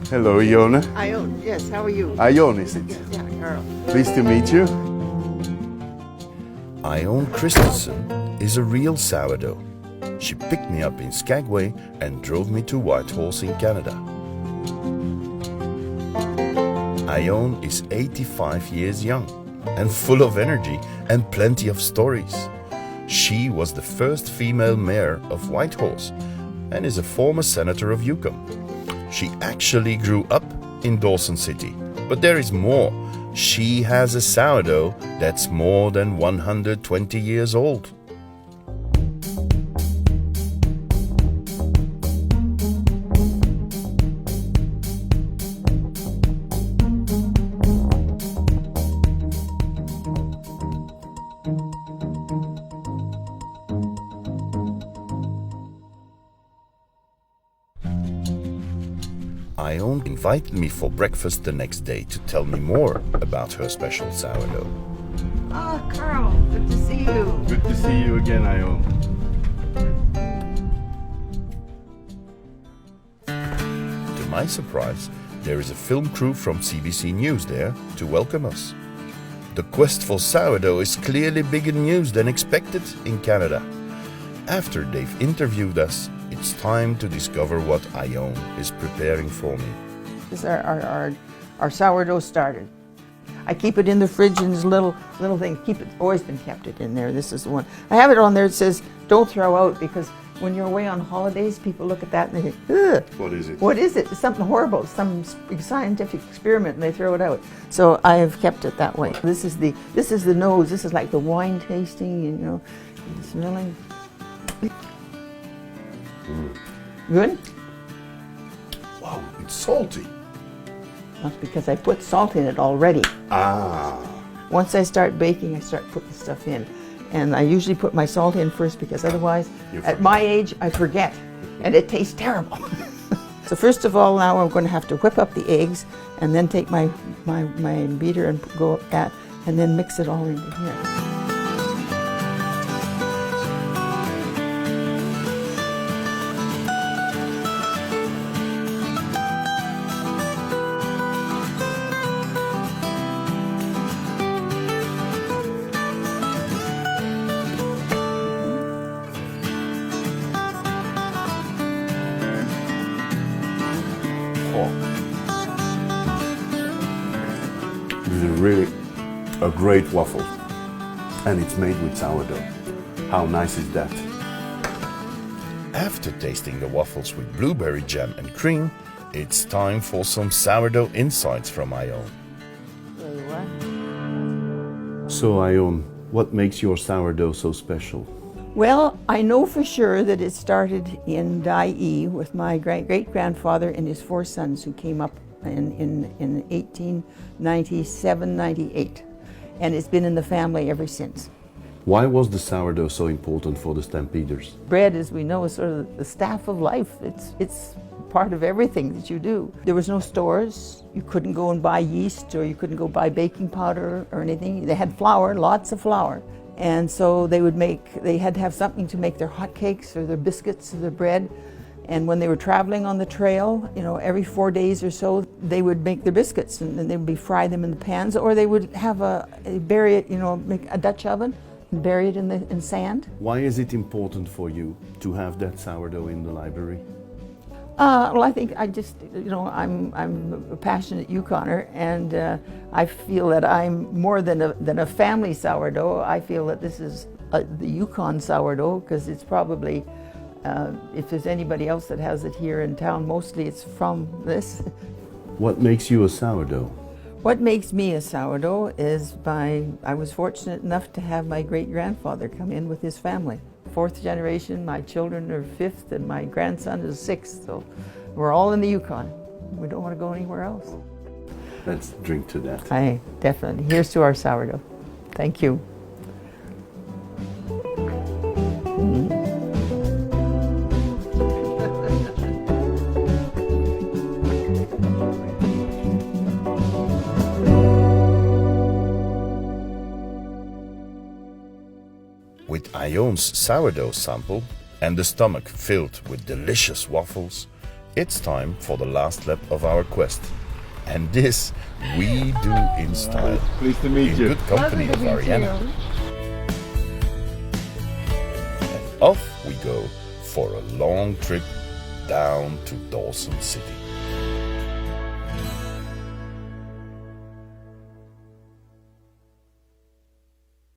Hello, Ione. Ione, yes, how are you? Ione, is it? Yes, yeah, Karl. Pleased to meet you. Ione Christensen is a real sourdough. She picked me up in Skagway and drove me to Whitehorse in Canada. Ione is 85 years young and full of energy and plenty of stories. She was the first female mayor of Whitehorse and is a former senator of Yukon. She actually grew up in Dawson City, but there is more. She has a sourdough that's more than 120 years old. Ione invited me for breakfast the next day to tell me more about her special sourdough. Ah, Karl, good to see you. Good to see you again, Ione. To my surprise, there is a film crew from CBC News there to welcome us. The quest for sourdough is clearly bigger news than expected in Canada. After they've interviewed us, it's time to discover what Ione is preparing for me. This is our sourdough starter. I keep it in the fridge in this little thing. Always been kept it in there. This is the one. I have it on there. It says, don't throw out, because when you're away on holidays, people look at that and they think, ugh. What is it? What is it? It's something horrible, some scientific experiment, and they throw it out. So I have kept it that way. This is the nose. This is like the wine tasting, you know, smelling. Good? Wow, it's salty. That's because I put salt in it already. Ah. Once I start baking, I start putting stuff in. And I usually put my salt in first, because otherwise, at my age, I forget. And it tastes terrible. So first of all, now I'm going to have to whip up the eggs and then take my beater and go at, and then mix it all into here. This is really a great waffle, and it's made with sourdough. How nice is that? After tasting the waffles with blueberry jam and cream, it's time for some sourdough insights from Ione. There you are. So, Ione, what makes your sourdough so special? Well, I know for sure that it started in Dyea with my great-grandfather and his 4 sons, who came up in 1897, 98. And it's been in the family ever since. Why was the sourdough so important for the Stampeders? Bread, as we know, is sort of the staff of life. It's part of everything that you do. There was no stores. You couldn't go and buy yeast, or you couldn't go buy baking powder or anything. They had flour, lots of flour. And so they had to have something to make their hot cakes or their biscuits or their bread. And when they were traveling on the trail, you know, every 4 days or so, they would make their biscuits, and then they would fry them in the pans, or they would have bury it, you know, make a Dutch oven and bury it in sand. Why is it important for you to have that sourdough in the library? Well, I think I'm a passionate Yukoner, and I feel that I'm more than a family sourdough. I feel that this is the Yukon sourdough, because it's probably, if there's anybody else that has it here in town, mostly it's from this. What makes you a sourdough? What makes me a sourdough is I was fortunate enough to have my great-grandfather come in with his family. 4th generation, my children are 5th, and my grandson is 6th, so we're all in the Yukon. We don't want to go anywhere else. Let's drink to that. Aye, definitely. Here's to our sourdough. Thank you. With Ione's sourdough sample and the stomach filled with delicious waffles, It's time for the last lap of our quest. And this we do in style. Pleased to meet in you. good company of Ariana. And off we go for a long trip down to Dawson City.